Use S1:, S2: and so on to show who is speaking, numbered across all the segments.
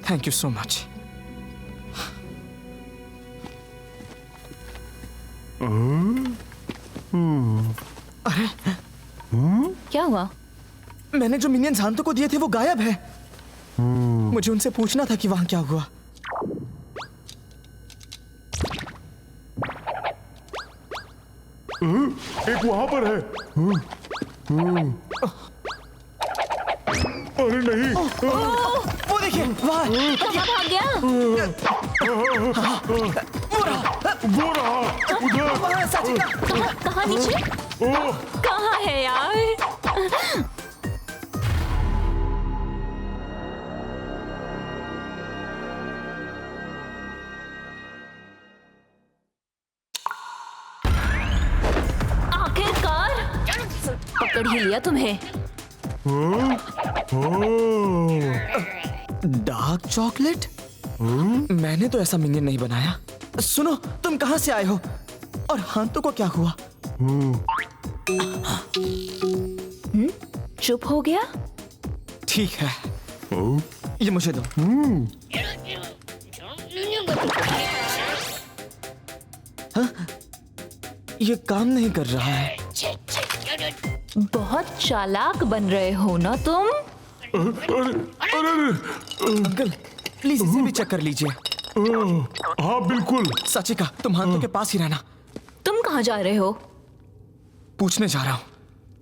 S1: Thank you so much. अरे
S2: क्या हुआ?
S1: मैंने जो मिनियंस हांतो को दिए थे वो गायब है। मुझे उनसे पूछना था कि वहां क्या हुआ।
S3: एक वहां पर है। अरे नहीं।
S1: वो देखिए वहां।
S2: कहाँ भाग गया?
S3: वो रहा उधर।
S1: वहां साचिका।
S2: कहाँ नीचे? कहाँ है यार? आखिरकार पकड़ ही लिया तुम्हें।
S1: Dark chocolate? मैंने तो ऐसा मिनियन नहीं बनाया। सुनो, तुम कहां से आए हो और हांतो को क्या हुआ?
S2: चुप हो गया?
S1: ठीक है, ये मुझे दो। हाँ? ये काम नहीं कर रहा है।
S2: बहुत चालाक बन रहे हो ना तुम?
S1: अंकल प्लीज इसे भी चेक कर लीजिए।
S3: हाँ बिल्कुल।
S1: साचिका, तुम हांतो के पास ही रहना।
S2: तुम कहाँ जा रहे हो?
S1: पूछने जा रहा हूँ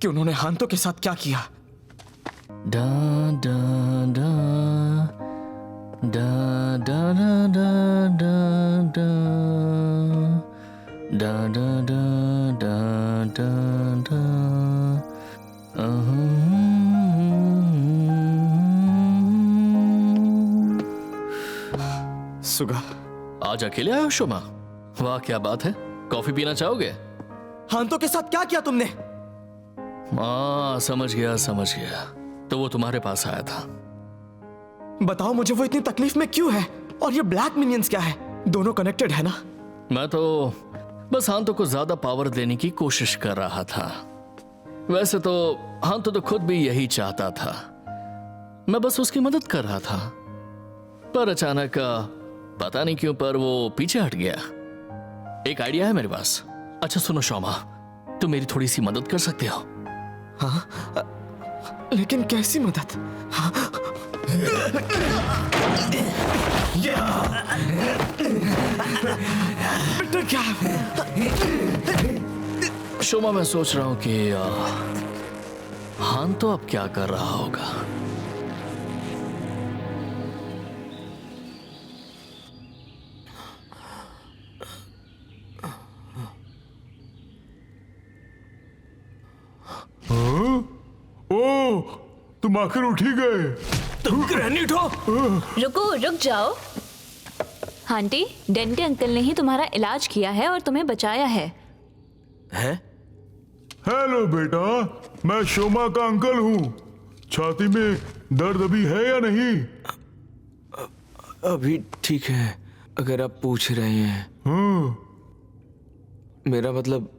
S1: कि उन्होंने हांतो के साथ क्या किया।
S4: डा डा डा डा डा डा डा डा डा डा डा डा डा डा
S1: सुगा,
S4: आज अकेले आए हो शोमा? वाह क्या बात है। कॉफी पीना चाहोगे?
S1: हांतो के साथ क्या किया तुमने?
S4: समझ गया समझ गया। तो वो तुम्हारे पास आया था।
S1: बताओ मुझे वो इतनी तकलीफ में क्यों है? और ये ब्लैक मिनियंस क्या है? दोनों कनेक्टेड है ना?
S4: मैं तो बस हांतो को ज्यादा पावर देने की कोशिश कर रहा था। वैसे तो हांतो तो खुद भी यही चाहता था। मैं बस उसकी मदद कर रहा था। पर अचानक पता नहीं क्यों पर वो पीछे हट गया। एक आइडिया है मेरे पास। अच्छा सुनो शोमा, तुम मेरी थोड़ी सी मदद कर सकते हो?
S1: हाँ, लेकिन कैसी मदद? हाँ? बेटा क्या?
S4: शोमा मैं सोच रहा हूं कि हांतो अब क्या कर रहा होगा।
S3: तुम आखिर उठ ही गए।
S1: तुम ग्रैनी हो?
S2: रुक जाओ। आंटी, डेंटे अंकल ने ही तुम्हारा इलाज किया है और तुम्हें बचाया है।
S1: हैं?
S3: हेलो बेटा, मैं शोमा का अंकल हूँ। छाती में दर्द अभी है या नहीं?
S5: अभी ठीक है, अगर आप पूछ रहे हैं। मेरा मतलब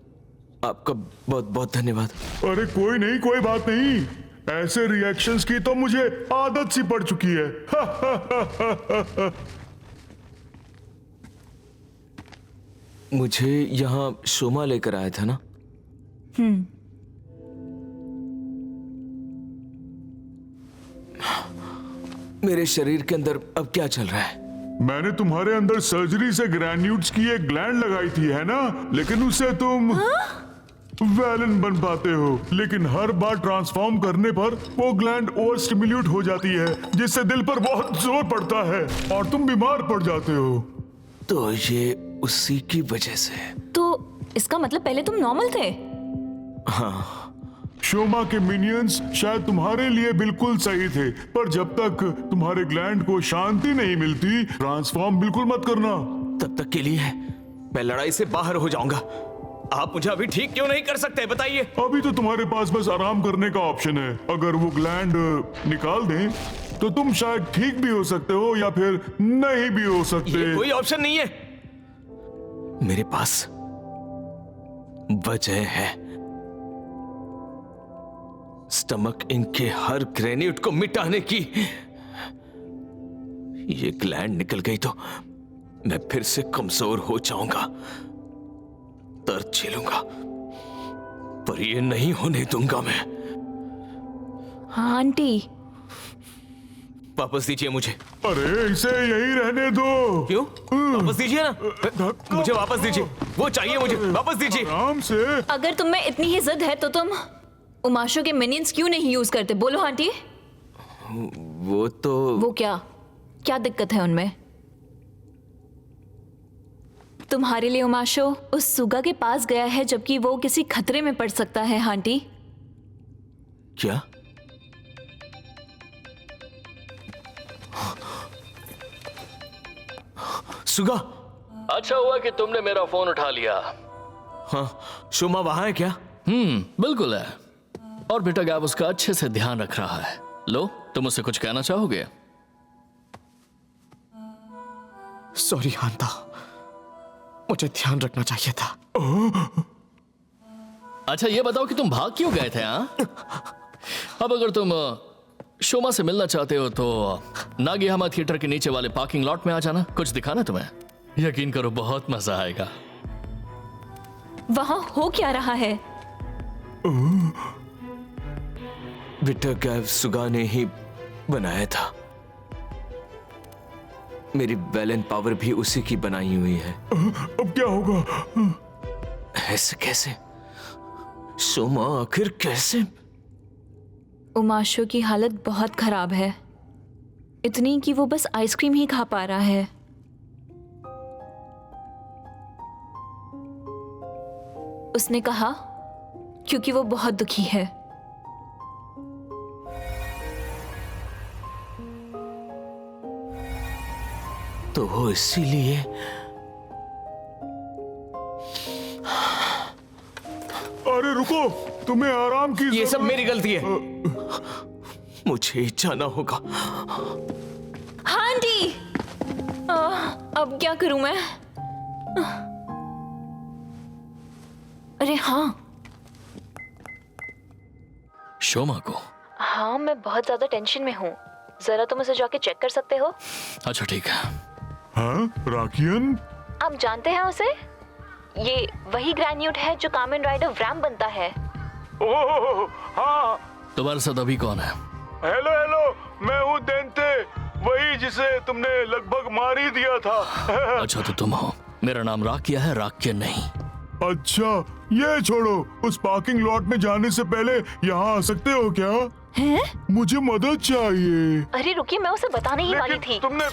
S5: आपका बहुत बहुत धन्यवाद।
S3: अरे कोई नहीं, कोई बात नहीं। ऐसे रिएक्शंस की तो मुझे आदत सी पड़ चुकी है।
S5: मुझे यहाँ शोमा लेकर आया था ना? मेरे शरीर के अंदर अब क्या चल रहा है?
S3: मैंने तुम्हारे अंदर सर्जरी से ग्रैन्यूल्स की एक ग्लैंड लगाई थी, है ना? लेकिन उससे तुम वैलन बन पाते हो, लेकिन हर बार ट्रांसफॉर्म करने पर वो ग्लैंड ओवर स्टिम्युलेट हो जाती है, जिससे दिल पर बहुत जोर पड़ता है और तुम बीमार पड़ जाते हो।
S5: तो ये उसी की वजह से।
S2: तो इसका मतलब पहले तुम नॉर्मल थे?
S5: हाँ।
S3: शोमा के मिनियंस शायद तुम्हारे लिए बिल्कुल सही थे, पर जब तक तुम्हारे ग्लैंड को शांति नहीं मिलती, ट्रांसफॉर्म बिल्कुल मत करना।
S5: तब तक के लिए मैं लड़ाई से बाहर हो जाऊंगा। आप मुझे अभी ठीक क्यों नहीं कर सकते, बताइए?
S3: अभी तो तुम्हारे पास बस आराम करने का ऑप्शन है। अगर वो ग्लैंड निकाल दें तो तुम शायद ठीक भी हो सकते हो या फिर नहीं भी हो सकते।
S5: ये कोई ऑप्शन नहीं है। मेरे पास वजह है। स्टमक इंक के हर ग्रेन्यूट को मिटाने की। ये ग्लैंड निकल गई तो मैं फिर से कमजोर हो जाऊंगा, दर्द झेलूंगा, पर ये नहीं होने दूंगा मैं।
S2: हाँ आंटी।
S5: वापस दीजिए मुझे।
S3: अरे इसे यहीं रहने दो।
S5: क्यों? वापस दीजिए ना, मुझे वापस दीजिए, वो चाहिए मुझे, वापस दीजिए।
S3: आराम से।
S2: अगर तुम में इतनी ही जिद है तो तुम उमाशो के मिनियंस क्यों नहीं यूज करते? बोलो आंटी।
S5: वो तो
S2: वो क्या दिक्कत है उनमें? तुम्हारे लिए उमाशो उस सुगा के पास गया है जबकि वो किसी खतरे में पड़ सकता है आंटी।
S5: क्या? सुगा।
S4: अच्छा हुआ कि तुमने मेरा फोन उठा लिया।
S5: हाँ, शुमा वहां है क्या?
S4: बिल्कुल है, और बेटा गैब उसका अच्छे से ध्यान रख रहा है। लो, तुम उससे कुछ कहना चाहोगे?
S1: सॉरी हांता, मुझे ध्यान रखना चाहिए था।
S4: अच्छा ये बताओ कि तुम भाग क्यों गए थे? हाँ, अब अगर तुम शोमा से मिलना चाहते हो तो नागियामा थिएटर के नीचे वाले पार्किंग लॉट में आ जाना, कुछ दिखाना तुम्हें। यकीन करो बहुत मजा आएगा।
S2: वहां हो क्या रहा है?
S5: बिटर गैव सुगा ने ही बनाया था। मेरी बैलेंस पावर भी उसी की बनाई हुई है।
S3: अब क्या होगा?
S5: ऐसे कैसे? शोमा आखिर कैसे?
S2: उमाशो की हालत बहुत खराब है, इतनी कि वो बस आइसक्रीम ही खा पा रहा है। उसने कहा क्योंकि वो बहुत दुखी है।
S5: तो वो इसीलिए
S3: अरे रुको, तुम्हें आराम की
S5: ये सब
S3: जरूरत-
S5: मेरी गलती है। मुझे ही जाना होगा।
S2: हाँ आंटी। अब क्या करूं मैं? अरे हाँ।
S4: शोमा को?
S2: हाँ, मैं बहुत ज्यादा टेंशन में हूँ, जरा तुम उसे जाके चेक कर सकते हो?
S4: अच्छा ठीक है।
S3: हाँ, राकियन?
S2: आप जानते हैं उसे? ये वही ग्रैन्यूट है जो कामेन राइडर व्रैम बनता है।
S3: ओह हाँ।
S4: तुम्हारे साथ अभी कौन है?
S3: हेलो हेलो, मैं हूँ देंते, वही जिसे तुमने लगभग मार ही दिया था।
S4: अच्छा तो तुम हो। मेरा नाम राकिया है, राकिया नहीं।
S3: अच्छा, ये छोड़ो, उस पार्किंग लॉट में जाने से पहले यहाँ आ सकते हो क्या?
S2: हैं?
S3: मुझे मदद चाहिए।
S2: अरे रुकिए, मैं उसे बताने ही वाली थी।
S3: तुमने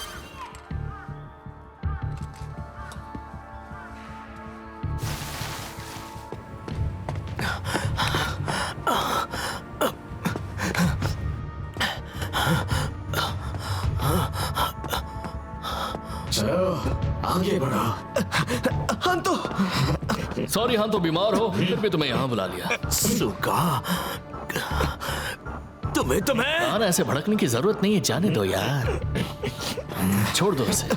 S5: आगे बढ़ो।
S1: हांतो,
S4: सॉरी हाँ, तो बीमार हो फिर भी तुम्हें यहाँ बुला लिया।
S5: सुगा, तुम्हें
S4: हाँ, ऐसे भड़कने की जरूरत नहीं है, जाने दो यार। छोड़ दो इसे।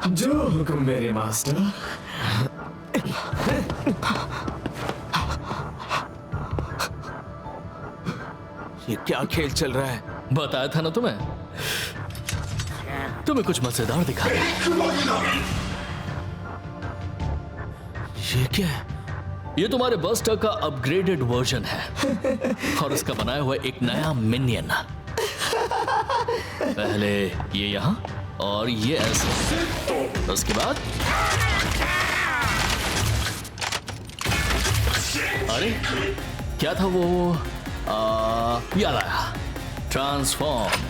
S1: जो हुक्म मेरे मास्टर।
S5: ये क्या खेल चल रहा है?
S4: बताया था ना तुम्हें कुछ मजेदार दिखा रहे।
S5: ये क्या है?
S4: ये तुम्हारे बस्टर का अपग्रेडेड वर्जन है और इसका बनाया हुआ एक नया मिनियन। पहले ये यहाँ और ये ऐसे, उसके बाद अरे क्या था वो? याद आया, ट्रांसफॉर्म।